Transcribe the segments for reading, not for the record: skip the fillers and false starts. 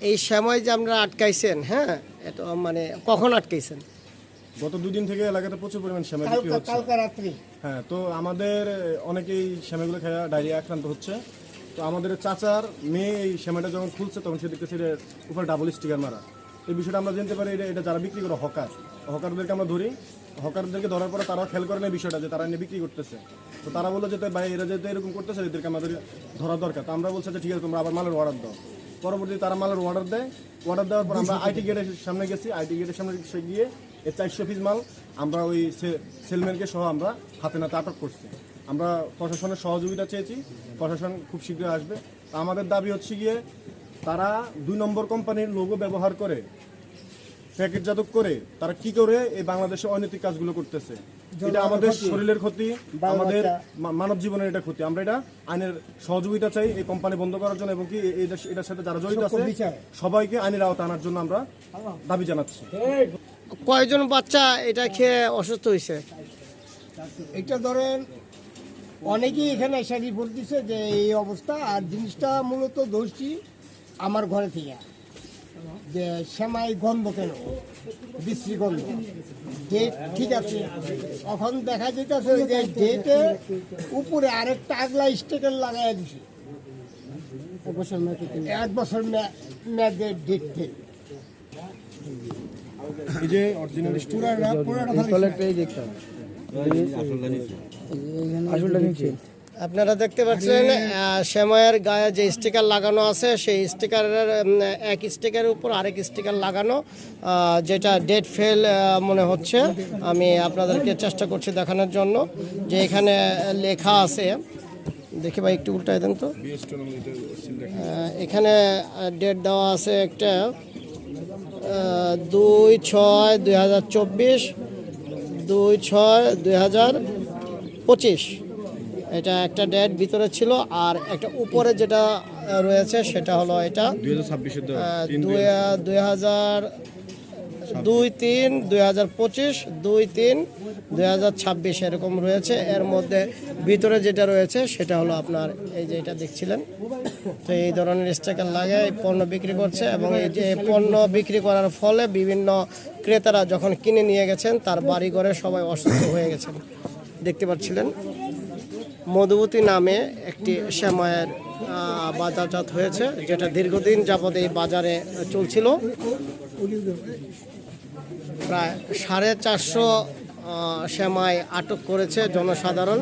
এই সময় যে আপনারা আটকাইছেন, হ্যাঁ, এটা মানে কখন আটকাইছেন? গত 2 দিন থেকে এলাকাতে প্রচুর পরিমাণ শ্যামা বিক্রি হচ্ছে। কালকে রাত্রি। হ্যাঁ, তো আমাদের অনেকেই শ্যামাগুলো খেয়ে ডায়রিয়া আক্রান্ত হচ্ছে। তো আমাদের চাচার মেয়ে এই শ্যামাটা যখন খুলছে তখন সে দেখতেছে এর উপরে ডাবল স্টিকার মারা। এই বিষয়টা আমরা জানতে পারি এটা যারা বিক্রি করে হকারদেরকে আমরা ধরি। হকারদেরকে ধরার পরে তারাও খেয়াল করে না বিষয়টা যে তারা এনে বিক্রি করতেছে। তো তারা বললো যে ভাই এরা যেতে এরকম করতেছে এদেরকে আমাদের ধরা দরকার। তো আমরা বলছি যে ঠিক আছে তোমরা আবার মালের অর্ডার দাও। পরবর্তীতে তারা মালের অর্ডার দেয়। অর্ডার দেওয়ার পর আমরা আইটি গেটের সামনে গেছি। আইটি গেটের সামনে গিয়ে এই 400 পিস মাল আমরা ওই সেলম্যানকে সহ আমরা হাতে নাতে আটক করছি। আমরা প্রশাসনের সহযোগিতা চেয়েছি, প্রশাসন খুব শীঘ্রই আসবে। তা আমাদের দাবি হচ্ছে গিয়ে তারা 2 নম্বর কোম্পানির লোগো ব্যবহার করে প্যাকেটজাত করে তারা কি করে এই বাংলাদেশে অনৈতিক কাজগুলো করতেছে। এটা আমাদের শরীরের ক্ষতি, আমাদের মানব জীবনের এটা ক্ষতি। আমরা এটা আইনের সহযোগিতা চাই এই কোম্পানি বন্ধ করার জন্য এবং কি এটার সাথে যারা জড়িত আছে সবাইকে আইনের আওতায় আনার জন্য আমরা দাবি জানাচ্ছি। কয়জন বাচ্চা এটা খেয়ে অসুস্থ হয়েছে? এটা ধরেন অনেকেই এখানে এসে রিপোর্ট দিচ্ছে যে এই অবস্থা। আর জিনিসটা মূলত দোষী আমার ঘরে থেকে, যে সেমাই গন্ধ কেন, বিশ্রী গন্ধ। ডেট ঠিক আছে, এখন দেখা যেতেছে যে ডেটের উপরে আরেকটা আগলা স্টিকার লাগাই দিছে 1 বছর মেয়াদের ডেট থেকে। এই যে অরিজিনাল আপনারা দেখতে পাচ্ছেন শ্যামায়ের গায়ে যে স্টিকার লাগানো আছে সেই স্টিকারের এক স্টিকারের উপর আরেক স্টিকার লাগানো, যেটা ডেট ফেল মনে হচ্ছে। আমি আপনাদেরকে চেষ্টা করছি দেখানোর জন্য যে এখানে লেখা আছে, দেখি ভাই একটু উল্টাই দেন তো। এখানে ডেট দেওয়া আছে একটা 2/6/2024, 2/6/2025। এটা একটা ডেট ভিতরে ছিল। আর একটা উপরে যেটা রয়েছে সেটা হলো এটা 2025, 2/3/2026 এরকম রয়েছে। এর মধ্যে ভিতরে যেটা রয়েছে সেটা হলো আপনার এই যে এটা দেখছিলেন। তো এই ধরনের স্টিকার লাগে পণ্য বিক্রি করছে এবং এই যে পণ্য বিক্রি করার ফলে বিভিন্ন ক্রেতারা যখন কিনে নিয়ে গেছেন তার বাড়ি ঘরে সবাই অসুস্থ হয়ে গেছেন। দেখতে পাচ্ছিলেন মধুবতী নামে একটি শ্যামায়ের বাজারজাত হয়েছে, যেটা দীর্ঘদিন যাবৎ এই বাজারে চলছিল। প্রায় 450 শ্যামাই আটক করেছে জনসাধারণ,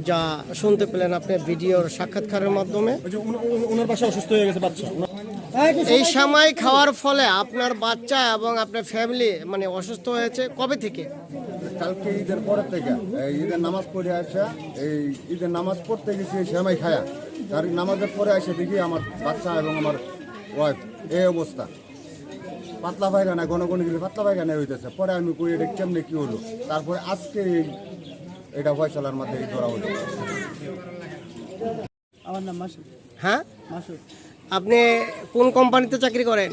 যা শুনতে পেলেন আপনি ভিডিওর সাক্ষাৎকারের মাধ্যমে। ওনার বাসা অসুস্থ হয়ে গেছে বাচ্চা। এই শ্যামাই খাওয়ার ফলে আপনার বাচ্চা এবং আপনার ফ্যামিলি মানে অসুস্থ হয়েছে কবে থেকে? কালকে ঈদের পরের থেকে ঈদের নামাজ পড়ে আসা, এই ঈদের নামাজ পড়তে গেছি শ্যামাই খায়া, তার নামাজের পরে এসে দেখি আমার বাচ্চা এবং আমার ওয়াইফ এই অবস্থা, পাতলা পায়খানা, ঘন ঘন গেলে পাতলা পায়খানা হইতেছে। পরে আমি কই এটা কেমনে কী হলো, তারপরে আজকে এটা ফয়সালার মধ্যে ধরা হলো। আমার নাম মাসুদ। হ্যাঁ, মাসুদ। আপনি কোন কোম্পানিতে চাকরি করেন?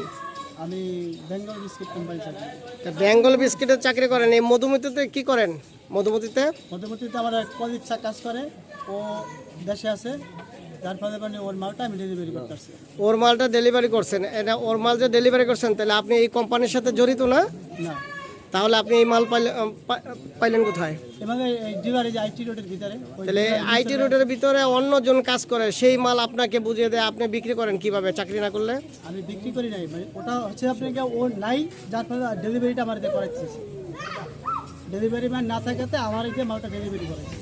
আমি বেঙ্গল বিস্কিট কোম্পানি চাকরি। বেঙ্গল বিস্কিটের চাকরি করেন। এই মধুমতিতে কি করেন? মধুমতিতে আমার এক কলিগ কাজ করে, ও দেশে আছে, যার ফলে মানে ওর মালটা আমি ডেলিভারি করতেছি। ওর মালটা ডেলিভারি করছেন? এটা ওর মাল যে ডেলিভারি করছেন তাহলে আপনি এই কোম্পানির সাথে জড়িত না? না। তাহলে আপনি এই মাল পাইলেন কোথায়? এভাবে ডিলারে যে আইটি রোডের ভিতরে, তাহলে আইটি রোডের ভিতরে অন্যজন কাজ করে, সেই মাল আপনাকে বুঝিয়ে দেয়, আপনি বিক্রি করেন কিভাবে চাকরি না করলে? আমি বিক্রি করি নাই, মানে ওটা হচ্ছে আপনাকে ও নাই, যার ফলে ডেলিভারিটা আমার করাচ্ছি। ডেলিভারি ম্যান না থাকাতে আমার এই যে মালটা ডেলিভারি করাচ্ছি।